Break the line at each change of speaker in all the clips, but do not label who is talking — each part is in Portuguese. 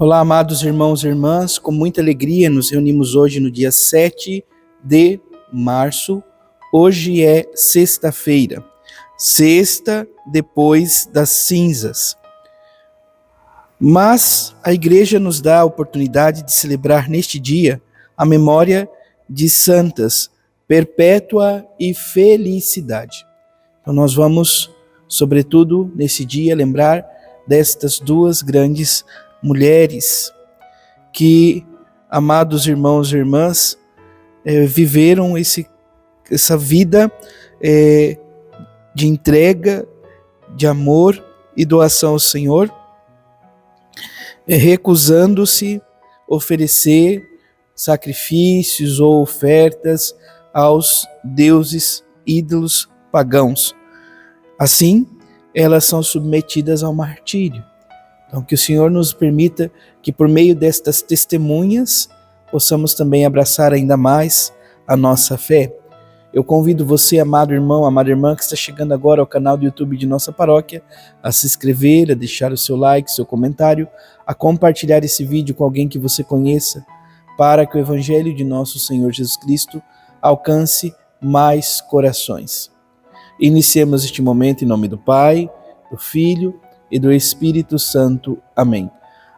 Olá, amados irmãos e irmãs, com muita alegria nos reunimos hoje no dia 7 de março. Hoje é sexta-feira, sexta depois das cinzas. Mas a igreja nos dá a oportunidade de celebrar neste dia a memória de santas, Perpétua e Felicidade. Então nós vamos, sobretudo nesse dia, lembrar destas duas grandes mulheres que, amados irmãos e irmãs, viveram essa vida de entrega, de amor e doação ao Senhor, recusando-se oferecer sacrifícios ou ofertas aos deuses ídolos pagãos. Assim, elas são submetidas ao martírio. Então, que o Senhor nos permita que por meio destas testemunhas possamos também abraçar ainda mais a nossa fé. Eu convido você, amado irmão, amada irmã, que está chegando agora ao canal do YouTube de nossa paróquia, a se inscrever, a deixar o seu like, seu comentário, a compartilhar esse vídeo com alguém que você conheça, para que o Evangelho de nosso Senhor Jesus Cristo alcance mais corações. Iniciemos este momento em nome do Pai, do Filho e do Espírito Santo. Amém.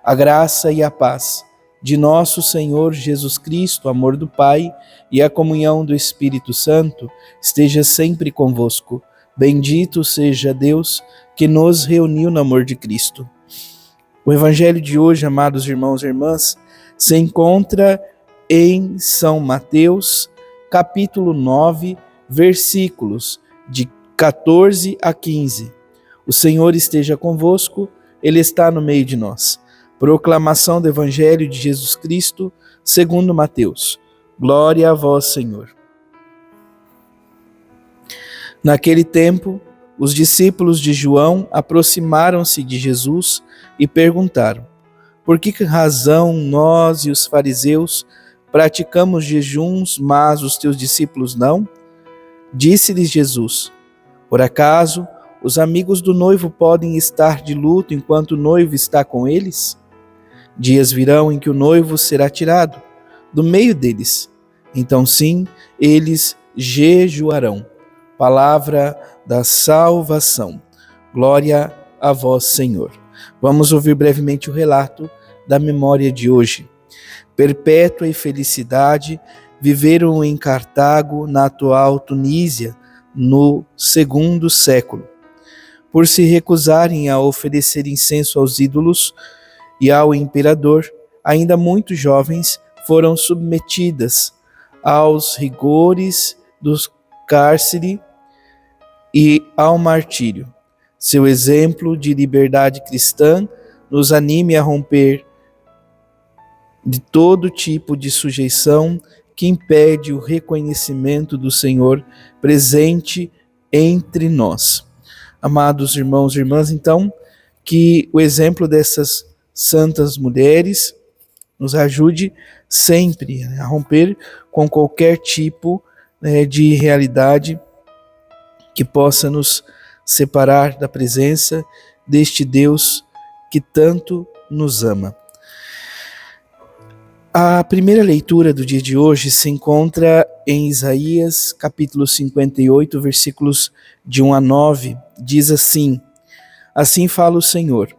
A graça e a paz de nosso Senhor Jesus Cristo, o amor do Pai e a comunhão do Espírito Santo esteja sempre convosco. Bendito seja Deus que nos reuniu no amor de Cristo. O Evangelho de hoje, amados irmãos e irmãs, se encontra em São Mateus, capítulo 9, versículos de 14 a 15. O Senhor esteja convosco, Ele está no meio de nós. Proclamação do Evangelho de Jesus Cristo, segundo Mateus. Glória a vós, Senhor. Naquele tempo, os discípulos de João aproximaram-se de Jesus e perguntaram: por que razão nós e os fariseus praticamos jejuns, mas os teus discípulos não? Disse-lhes Jesus: por acaso os amigos do noivo podem estar de luto enquanto o noivo está com eles? Dias virão em que o noivo será tirado do meio deles. Então sim, eles jejuarão. Palavra da salvação. Glória a vós, Senhor. Vamos ouvir brevemente o relato da memória de hoje. Perpétua e Felicidade viveram em Cartago, na atual Tunísia, no segundo século. Por se recusarem a oferecer incenso aos ídolos e ao imperador, ainda muito jovens, foram submetidas aos rigores do cárcere e ao martírio. Seu exemplo de liberdade cristã nos anime a romper de todo tipo de sujeição que impede o reconhecimento do Senhor presente entre nós. Amados irmãos e irmãs, então, que o exemplo dessas santas mulheres nos ajude sempre a romper com qualquer tipo de realidade que possa nos separar da presença deste Deus que tanto nos ama. A primeira leitura do dia de hoje se encontra em Isaías, capítulo 58, versículos de 1 a 9. Diz assim: assim fala o Senhor,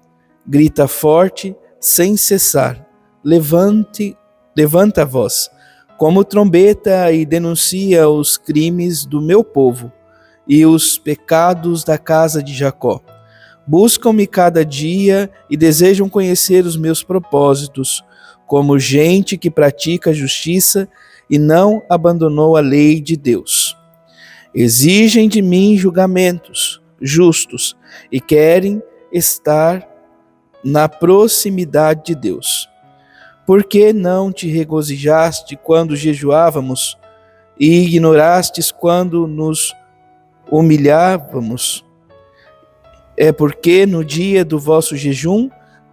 grita forte, sem cessar, levanta a voz, como trombeta, e denuncia os crimes do meu povo e os pecados da casa de Jacó. Buscam-me cada dia e desejam conhecer os meus propósitos, como gente que pratica a justiça e não abandonou a lei de Deus. Exigem de mim julgamentos justos e querem estar na proximidade de Deus. Por que não te regozijaste quando jejuávamos e ignorastes quando nos humilhávamos? É porque no dia do vosso jejum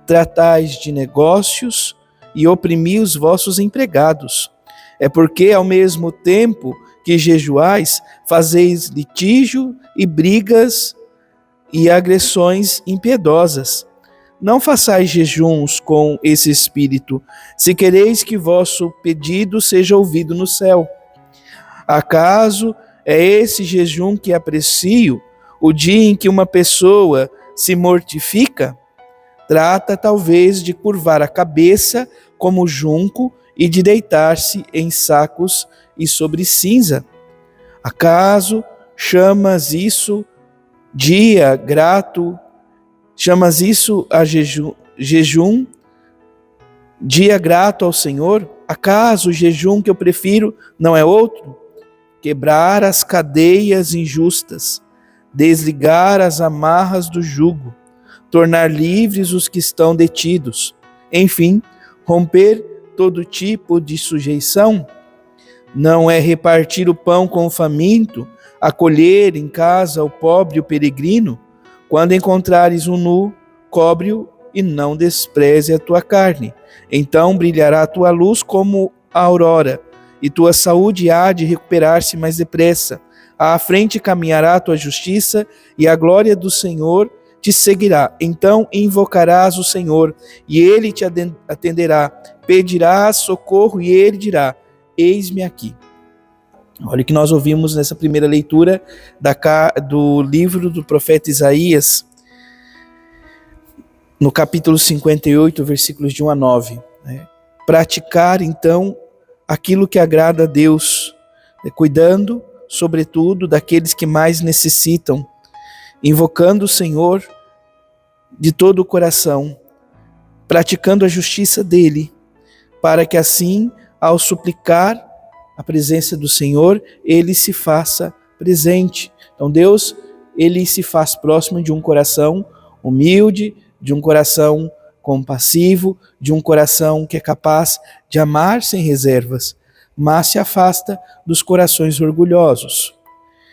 tratais de negócios e oprimir os vossos empregados. É porque, ao mesmo tempo que jejuais, fazeis litígio e brigas e agressões impiedosas. não façais jejuns com esse espírito, se quereis que vosso pedido seja ouvido no céu. Acaso é esse jejum que aprecio, o dia em que uma pessoa se mortifica? Trata talvez de curvar a cabeça como junco e de deitar-se em sacos e sobre cinza. Acaso chamas isso dia grato, chamas isso a jejum, dia grato ao Senhor? Acaso o jejum que eu prefiro não é outro? Quebrar as cadeias injustas, desligar as amarras do jugo, tornar livres os que estão detidos, enfim, romper todo tipo de sujeição. Não é repartir o pão com o faminto, acolher em casa o pobre e o peregrino? Quando encontrares um nu, cobre-o e não despreze a tua carne. Então brilhará a tua luz como a aurora, e tua saúde há de recuperar-se mais depressa. À frente caminhará a tua justiça, e a glória do Senhor te seguirá. Então invocarás o Senhor, e ele te atenderá. Pedirás socorro, e ele dirá: eis-me aqui. Olha o que nós ouvimos nessa primeira leitura do livro do profeta Isaías, no capítulo 58, versículos de 1 a 9. Praticar, então, aquilo que agrada a Deus, cuidando, sobretudo, daqueles que mais necessitam, invocando o Senhor de todo o coração, praticando a justiça dele, para que assim, ao suplicar a presença do Senhor, ele se faça presente. Então Deus, ele se faz próximo de um coração humilde, de um coração compassivo, de um coração que é capaz de amar sem reservas, mas se afasta dos corações orgulhosos.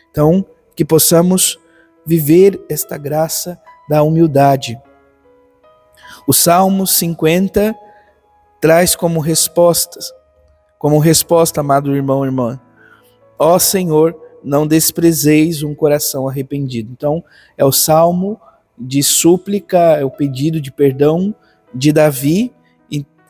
Então, que possamos viver esta graça da humildade. O Salmo 50 traz como resposta, amado irmão e irmã: ó Senhor, não desprezeis um coração arrependido. Então, é o salmo de súplica, é o pedido de perdão de Davi,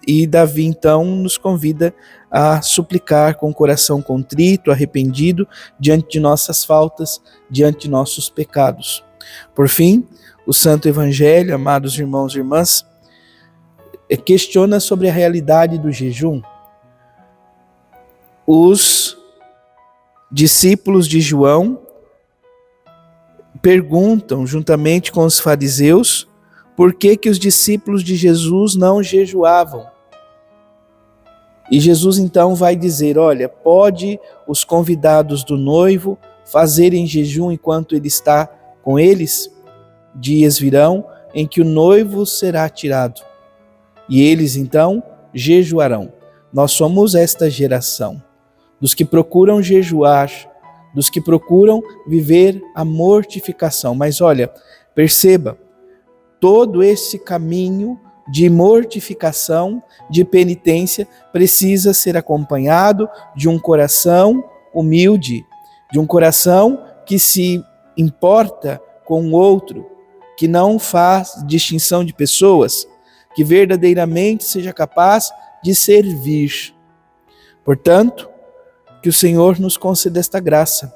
e Davi então nos convida a suplicar com o coração contrito, arrependido, diante de nossas faltas, diante de nossos pecados. Por fim, o Santo Evangelho, amados irmãos e irmãs, questiona sobre a realidade do jejum. Os discípulos de João perguntam, juntamente com os fariseus, por que os discípulos de Jesus não jejuavam. E Jesus então vai dizer: olha, pode os convidados do noivo fazerem jejum enquanto ele está com eles? Dias virão em que o noivo será tirado, e eles então jejuarão. Nós somos esta geração dos que procuram jejuar, dos que procuram viver a mortificação. Mas olha, perceba, todo esse caminho de mortificação, de penitência, precisa ser acompanhado de um coração humilde, de um coração que se importa com o outro, que não faz distinção de pessoas, que verdadeiramente seja capaz de servir. Portanto, que o Senhor nos conceda esta graça.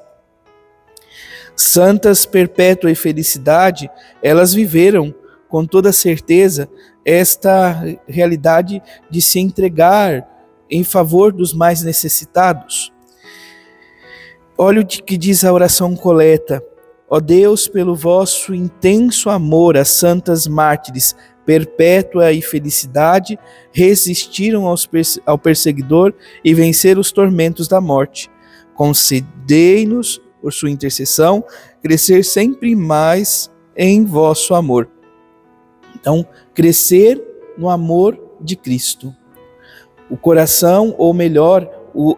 Santas Perpétua e Felicidade, elas viveram com toda certeza esta realidade de se entregar em favor dos mais necessitados. Olha o que diz a oração coleta: ó Deus, pelo vosso intenso amor às santas mártires Perpétua e Felicidade, resistiram ao perseguidor e venceram os tormentos da morte. Concedei-nos, por sua intercessão, crescer sempre mais em vosso amor. Então, crescer no amor de Cristo. O coração, ou melhor,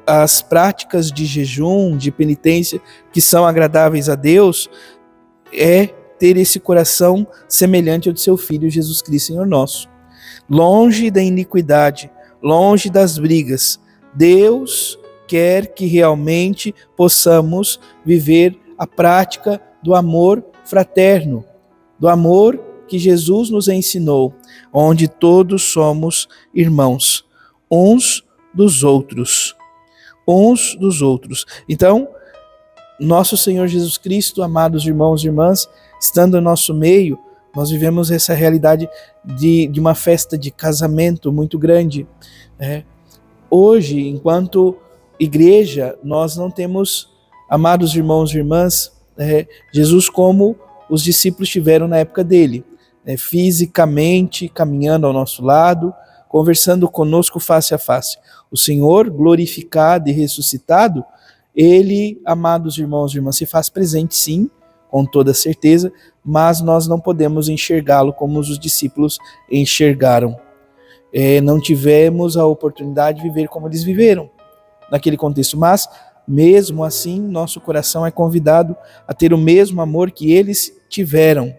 as práticas de jejum, de penitência, que são agradáveis a Deus, é ter esse coração semelhante ao de seu Filho Jesus Cristo, Senhor nosso. Longe da iniquidade, longe das brigas, Deus quer que realmente possamos viver a prática do amor fraterno, do amor que Jesus nos ensinou, onde todos somos irmãos, uns dos outros. Uns dos outros. Então, nosso Senhor Jesus Cristo, amados irmãos e irmãs, estando no nosso meio, nós vivemos essa realidade de uma festa de casamento muito grande. Hoje, enquanto igreja, nós não temos, amados irmãos e irmãs, Jesus como os discípulos tiveram na época dele, fisicamente caminhando ao nosso lado, conversando conosco face a face. O Senhor, glorificado e ressuscitado, ele, amados irmãos e irmãs, se faz presente sim, com toda certeza, mas nós não podemos enxergá-lo como os discípulos enxergaram. Não tivemos a oportunidade de viver como eles viveram naquele contexto, mas mesmo assim nosso coração é convidado a ter o mesmo amor que eles tiveram,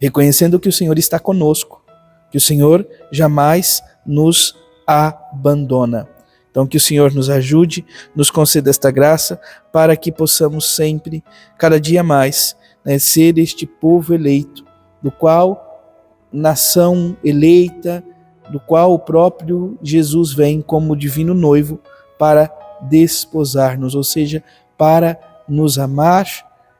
reconhecendo que o Senhor está conosco, que o Senhor jamais nos abandona. Então que o Senhor nos ajude, nos conceda esta graça, para que possamos sempre, cada dia mais, ser este povo eleito, do qual nação eleita, do qual o próprio Jesus vem como divino noivo para desposar-nos, ou seja, para nos amar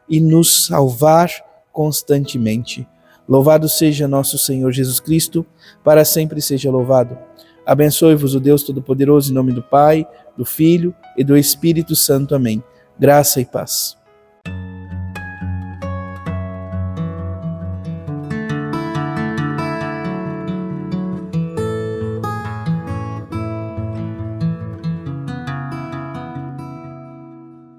e nos salvar constantemente. Louvado seja nosso Senhor Jesus Cristo, para sempre seja louvado. Abençoe-vos o Deus Todo-Poderoso, em nome do Pai, do Filho e do Espírito Santo. Amém. Graça e paz.